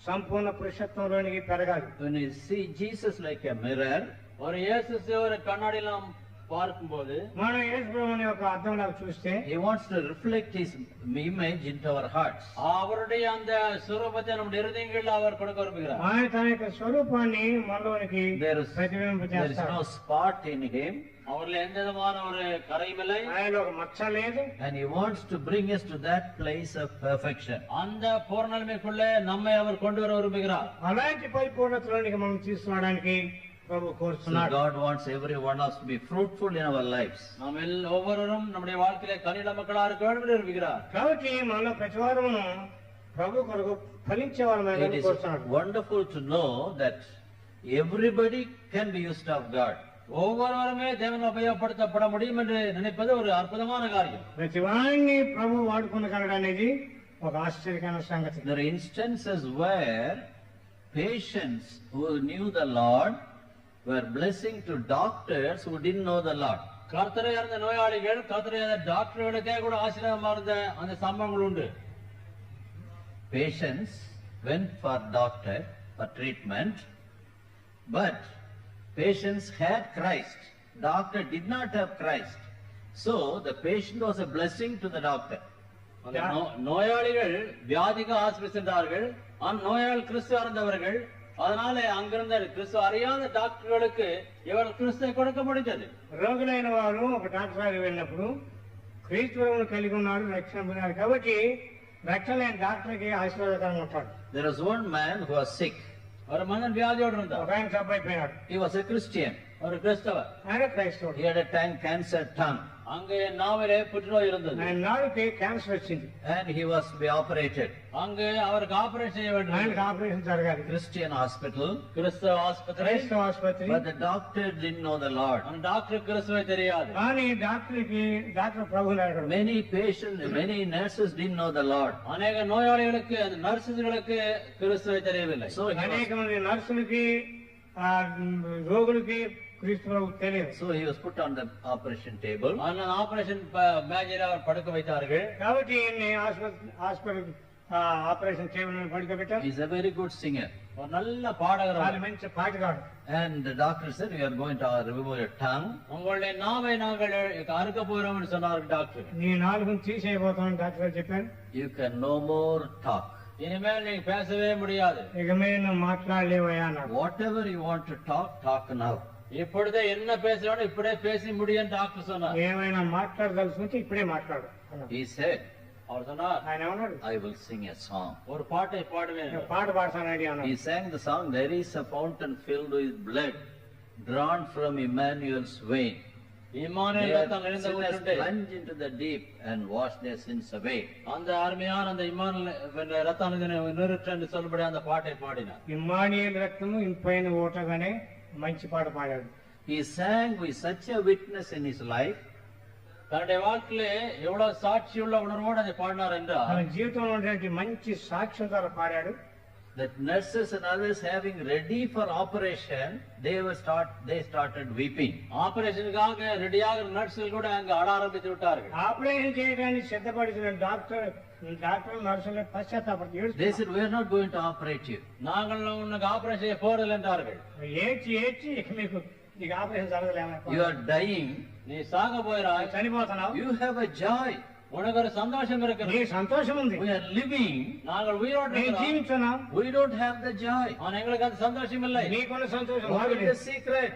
సంపూర్ణ పురుషత్వంలోనికి పెరగాలి. When you see Jesus like a mirror, ஒரு இயேசு ஒரு கண்ணாடியில் நாம் பார்க்கும்போது, మనం యేసు ప్రభువుని ఒక అద్దంలో చూస్తే, He wants to reflect His image into our hearts. அவருடைய அந்த சுரூபத்தை நம்முடைய இருதயங்களில் அவர் கொடுக்க விரும்புகிறார். ఆయన తన యొక్క స్వరూపాన్ని మనలోనికి There is ప్రతిబింబించేస్తాడు. no spot in Him, அவரில் எந்த விதமான ஒரு கரையும் இல்லை. ఆయన ఒక మచ్చ లేదు. and He wants to bring us to that place of perfection. அந்த பூர்ணமைக்குள்ளே நம்மை அவர் கொண்டு வர விரும்புகிறார். అలాంటి పరిపూర్ణతలోనికి మనం తీసుకురావడానికి ప్రభు So కోరుతున్నాడు. God wants every one of us to be fruitful in our lives. நாம் ஒவ்வொருவரும் நம்முடைய வாழ்க்கையில கனியுள்ள மக்களா இருக்க வேண்டும் என்று விரும்புகிறார். కాబట్టి మనలో ప్రతి వారమును ప్రభు కొరకు ఫలించే వాళ్ళమని It is కోరుతున్నాడు. wonderful to know that everybody can be used of God. ஒவ்வொருவருமே தேவன் உபயோகப்படுத்தப்பட முடியும் என்று நினைப்பது ஒரு அற்புதமான காரியம். ప్రతి వాడిని ప్రభు వాడుకునగలడు అనేది ఒక ఆశ్చర్యకరమైన సంగతి. There are instances where patients who knew the Lord were blessing to doctors who didn't know the Lord. கர்த்தரை அறிந்த நோயாளிகள் கர்த்தரை அறிந்த டாக்டர்களுக்கே கூட ஆசீர்வாதமா இருந்த அந்த சம்பவங்கள் உண்டு. Patients went for doctor for treatment, but patients had Christ. Doctor did not have Christ. So the patient was a blessing to the doctor. அந்த நோயாளிகள் வியாதிக்கு ஆஸ்பத்திரி சென்றார்கள். அந்த நோயாளிகள் கிறிஸ்து அறிந்தவர்கள். அதனால அங்கிருந்த கிறிஸ்து அறியாத டாக்டர்களுக்கு இவர் கிறிஸ்துவை கொடுக்க முடிந்தது. రోగులైన వారు ఒక డాక్టర్ దగ్గరికి వెళ్ళినప్పుడు క్రీస్తువును కలిగి ఉన్నారు, రక్షణ పొందారు. కాబట్టి రక్షణ లేని డాక్టర్కి ఆశీర్వాదకరంగా ఉంటాడు. There was one man who was sick. ஒரு மனிதன் வியாதியோடு ఒక இருந்தார். ఆయన సబ్బైపోయినాడు. He was a Christian. ஒரு கிறிஸ்தவர். ఆయన క్రైస్తవుడు. He had a cancer tongue. அங்கே நாவிலே புற்றுநோய் இருந்தது. ఆయన నాలుగుకి క్యాన్సర్ వచ్చింది. and he was to be operated. அங்கே அவருக்கு ஆபரேஷன் செய்ய வேண்டும். ఆయనకి ఆపరేషన్ జరగాలి. Christian hospital, கிறிஸ்தவ ஆஸ்பத்திரி. క్రైస్తవ ఆసుపత్రి. but the doctor didn't know the Lord. அந்த டாக்டர் கிறிஸ்துவை தெரியாது. కానీ డాక్టర్ ప్రభువుని అడగడు. Many patients, many nurses didn't know the Lord. அநேக நோயாளிகளுக்கு அந்த நர்சுகளுக்கு கிறிஸ்துவை தெரியவில்லை. So అనేక మంది నర్సులకి రోగులకి క్రీస్తు ప్రభు తెలియదు. so he was put on the operation table. அந்த ஆபரேஷன் மேஜையில் அவர் படுக்க வைத்தார்கள். కాబట్టి ఈయన్ని హాస్పిటల్ ఆపరేషన్ టేబుల్ మీద పడుకోబెట్టారు. He's a very good singer. ஒரு நல்ல பாடகர். వాళ్ళు మంచి పాటగాడు. and the doctor said, we are going to remove your tongue. உங்களுடைய நாவை நாங்கள் அறுக்க போகிறோம் என்று சொன்னார்கள் டாக்டர். నీ నాలుగుని తీసేయబోతామని డాక్టర్ గారు చెప్పారు. You can no more talk. இனிமேல் நீங்க பேசவே முடியாது. ఇక మీద నువ్వు మాట్లాడలేవయ్యా అన్నాడు. Whatever you want to talk, talk now. இப்பொழுதே என்ன பேசணும் இப்படியே பேசி முடியும் டாக்டர் சொன்னார். ఏమైనా మాట్లాడదలుచుకుంటే ఇప్పుడే మాట్లాడు అన్నాడు. He said, அவர் சொன்னார், ఆయన ఏమన్నాడు? I will sing a song. ஒரு பாட்டை பாடுவேன். నేను పాట పాడతానండి అన్నాడు. He sang the song, there is a fountain filled with blood drawn from Emmanuel's vein. Emmanuel ரத்தம் நிறைந்த Sinners ஊற்றுண்டு plunge into the deep and wash their sins away. அந்த அருமையான அந்த இம்மானுவேல் ரத்தம் நிறுத்து என்று சொல்லபடி அந்த பாட்டை பாடினார். ఇమ్మానుయేలు రక్తము ఇంపైన ఓటగానే మంచి పాట పాడాడు. He sang with such a witness in his life. தன்னுடைய வாழ்க்கையிலே எவ்வளவு சாட்சியுள்ள உணர்வோடு அதை பாடினார் என்றால், తన జీవితంలో ఉన్నటువంటి మంచి సాక్ష్యం ద్వారా పాడాడు. That nurses and others having ready for operation, they started weeping. ஆபரேஷனுக்காக ரெடியாக நர்சுகள் கூட அங்க ஆட ஆரம்பித்து விட்டார்கள். ఆపరేషన్ చేయడానికి సిద్ధపడుతున్న డాక్టర్ నర్సులు పశ్చాత్తాపడి They said, we are not going to operate you. நாங்கள் உனக்கு ஆபரேஷன் செய்ய போறதில்லை என்றார்கள். ఏడ్చి ఇక నీకు ఆపరేషన్ జరగలేమని. You are dying. நீ சாக போயிறாய், చనిపోతున్నావు. You have a joy. உனக்கு ஒரு சந்தோஷம் இருக்கிறது. నీ సంతోషం ఉంది. We are living. நாங்கள் உயிரோடு నేను இருக்கிறோம். జీవిస్తున్నాం. We don't have the joy. ஆனா எங்களுக்கு அந்த சந்தோஷம் இல்லை. నీకున్న సంతోషం What మాకు is లేదు. the secret?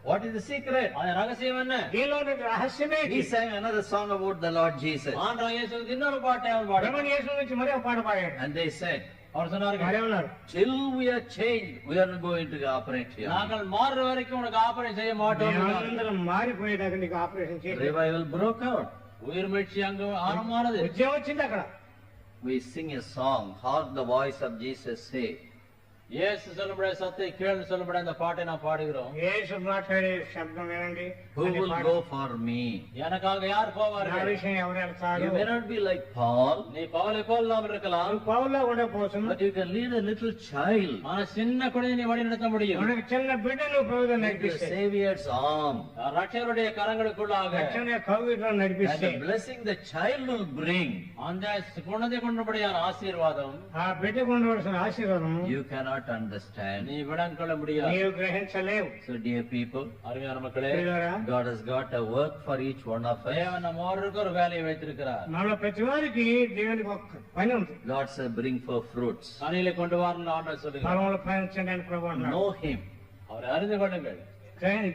What is the secret? அது ரகசியம் என்ன? నీలో ఉన్న రహస్యమే He sang another song about the Lord Jesus. ஆண்டவர் இயேசுவுக்கு இன்னொரு பாட்டை அவர் பாடினார். బ్రహ్మణ యేసు నుంచి మరో పాట పాడాడు. And they said, அவர் சொன்னார்கள், మరేమన్నారు? till we are changed, we are not going to operate here. நாங்கள் மாறுற வரைக்கும் உனக்கு ஆபரேஷன் செய்ய மாட்டோம் என்றார்கள். మేమందరం మారిపోయేదాకా నీకు ఆపరేషన్ చేయాలి. Revival broke out. உயிர் மீட்சி அங்கு ஆரம்பமானது. ఉద్యమం వచ్చింది అక్కడ. We sing a song, hark the voice of Jesus say. இயேசு சொல்லப்பட சத்தை கேள்வி சொல்லப்பட அந்த பாட்டை நான் பாடுகிறோம். యేసు మాట్లాడే శబ్దం వినండి. Who will go for me? எனக்காக யார் నా போவார்கள்? విషయం ఎవరు వెళ్తారు? You may not be like Paul, நீ பவுலை போல் இல்லாமல் இருக்கலாம், నువ్వు పౌరులా ఉండకపోవచ్చు. but you can lead a little child ஆனா சின்ன குழந்தை நீ வழி நடத்த முடியும். మనకు చిన్న బిడ్డను ప్రభుత్వం into the నడిపిస్తే, Savior's arm. ரட்சகருடைய கரங்களுக்குள்ளாக రక్షణ కౌగిట్లో And నడిపిస్తే, the blessing the child will bring, அந்த குழந்தை கொண்டபடியான ஆசீர்வாதம் ఆ బిడ్డకు ఉండవలసిన ఆశీర్వాదం you cannot understand. நீ விளங்க கொள்ள முடியாது. నీవు గ్రహించలేవు. So dear people, அருமையான மக்களே, ప్రియులారా, God has got a work for each one of us. தேவன் நம்ம ஒவ்வொருவருக்கும் ஒரு வேலையை வைத்திருக்கிறார். మనలో ప్రతి వారికి దేవునికి ఒక పని ఉంది. God said, bring forth fruits. கனியில கொண்டு வரணும் ஆண்டவர் சொல்லுகிறார். ఫలములు ఫలించండి అని ప్రభు అన్నాడు. Know Him. அவரை அறிந்து கொள்ளுங்கள்,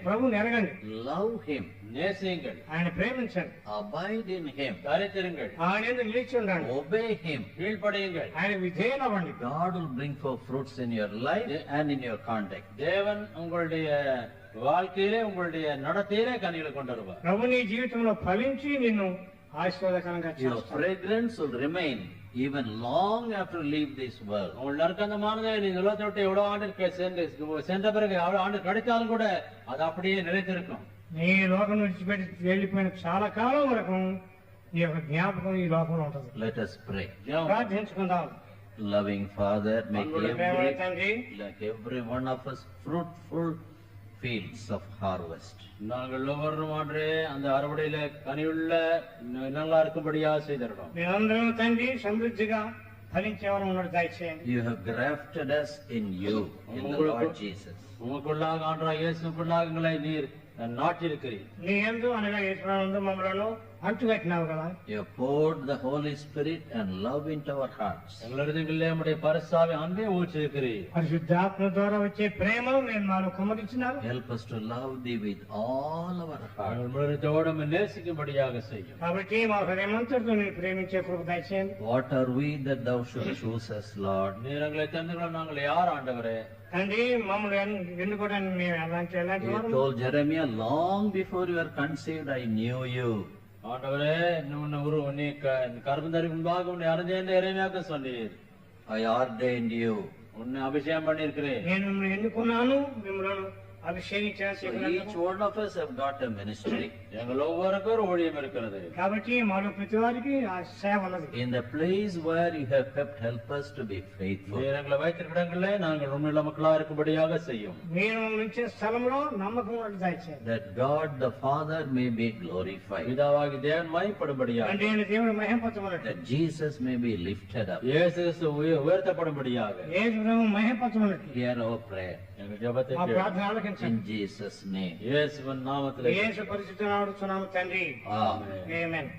ప్రభువుని ఎరగండి, Love Him. நேசியுங்கள், ఆయన ప్రేమించండి, Abide in Him. தரித்திருங்கள், ఆయన యందు నిలిచి ఉండండి, Obey Him. கீழ்ப்படியுங்கள். ఆయన విధేయులవ్వండి. God will bring forth fruits in your life and in your conduct. தேவன் உங்களுடைய வாழ்க்கையிலே உங்களுடைய நடத்தையிலே கனிகளை கொண்டு வருவார். ప్రభు నీ జీవితంలో ఫలించి నిన్ను ఆశీర్వాదకరంగా Your చేస్తాడు. fragrance will remain even long after you leave this world. உங்கள் நற்கந்தமானதை நீங்க உலகத்தை விட்டு எவ்வளவு ஆண்டு சென்ற பிறகு எவ்வளவு ஆண்டு கிடைத்தாலும் கூட அது அப்படியே நிலைத்திருக்கும். నీ లోకం విడిచిపెట్టి వెళ్ళిపోయిన చాలా కాలం వరకు నీ యొక్క జ్ఞాపకం ఈ లోకంలో ఉంటుంది. Let us pray. ஜெபம். ప్రార్థించుకుందాం. Loving Father, make ప్రేమగల తండ్రి, like every one of us fruitful fields of harvest. நாங்கள் ஒவ்வொரு ஆண்டே அந்த அறுவடையில கனியுள்ள நல்லா இருக்கும்படியா செய்திடணும். మేమందరం తండ్రి సమృద్ధిగా ఫలించేవారు ఉన్నట్టు దయచేయండి. You have grafted us in you, in the Lord Jesus. உங்களுக்குள்ளாக ஆண்டா இயேசுக்குள்ளாக எங்களை நீர் நாட்டியிருக்கிறீர். నీ యందు అనగా యేసునందు మమ్మలను అంటుకట్టినావు కదా. You poured the Holy Spirit and love into our hearts. எங்கள் இருதயங்களிலே உம்முடைய பரிசுத்தாவி அன்பை ஊற்றியிருக்கிறீர். పరిశుద్ధాత్మ ద్వారా వచ్చే ప్రేమను నేను మాలో కుమ్మరించినారు. Help us to love thee with all our heart. நாங்கள் முழுவதோடு உம்மை நேசிக்கும்படியாக செய்யும். కాబట్టి మా హృదయమంతటితో నేను ప్రేమించే కృప దయచేయండి. What are we that thou should choose us, Lord? நீர் எங்களை தெரிந்து கொள்ள நாங்கள் யார் ஆண்டவரே? తండ్రి మమ్మల్ని ఎన్నుకోవడానికి మేము ఎలాంటి You told Jeremiah, long before you were conceived, I knew you. ஆண்டவரே நீ கர்ப்பந்தரிக்கு முன்பாக உன்னை அறிந்தேன் என்று எரேமியாவுக்கு சொன்னீர். I ordained you. உன்னை அபிஷேகம் பண்ணியிருக்கிறேன். నేను మిమ్మల్ని ఎన్నుకున్నాను, మిమ్మల్ని అభిషేకించాను. So each one of us have got a ministry. எங்கள் ஒவ்வொருக்கும் ஒரு ஊழியம் இருக்கிறது. కాబట్టి మాలో ప్రతి వారికి ఆ సేవ ఉన్నది. In the place where you have kept, help us to be faithful. நீர் எங்களை வைத்திருக்கிற இடங்களிலே நாங்கள் உண்மையுள்ள மக்களா இருக்கும்படியாக செய்யும். మీరు ఉంచే స్థలంలో నమ్మకం ఉన్నట్టు దయచేయండి. That God the Father may be glorified. பிதாவாகி தேவன் மகிமைப்படும்படியாக. తండ్రి అయిన దేవుడు మహిమపరచమన్నట్టు. That Jesus may be lifted up. இயேசு கிறிஸ்து உயர்த்தப்படும்படியாக. యేసు ప్రభువు మహిమపరచమన్నట్టు. Hear our prayer. எங்கள் ஜெபத்தை మా கேளும். ప్రార్థన ఆలకించండి. In Jesus' name. இயேசுவின் நாமத்திலே యేసు పరిశుద్ధ నామమున తండ్రి. Amen. ఆమేన్.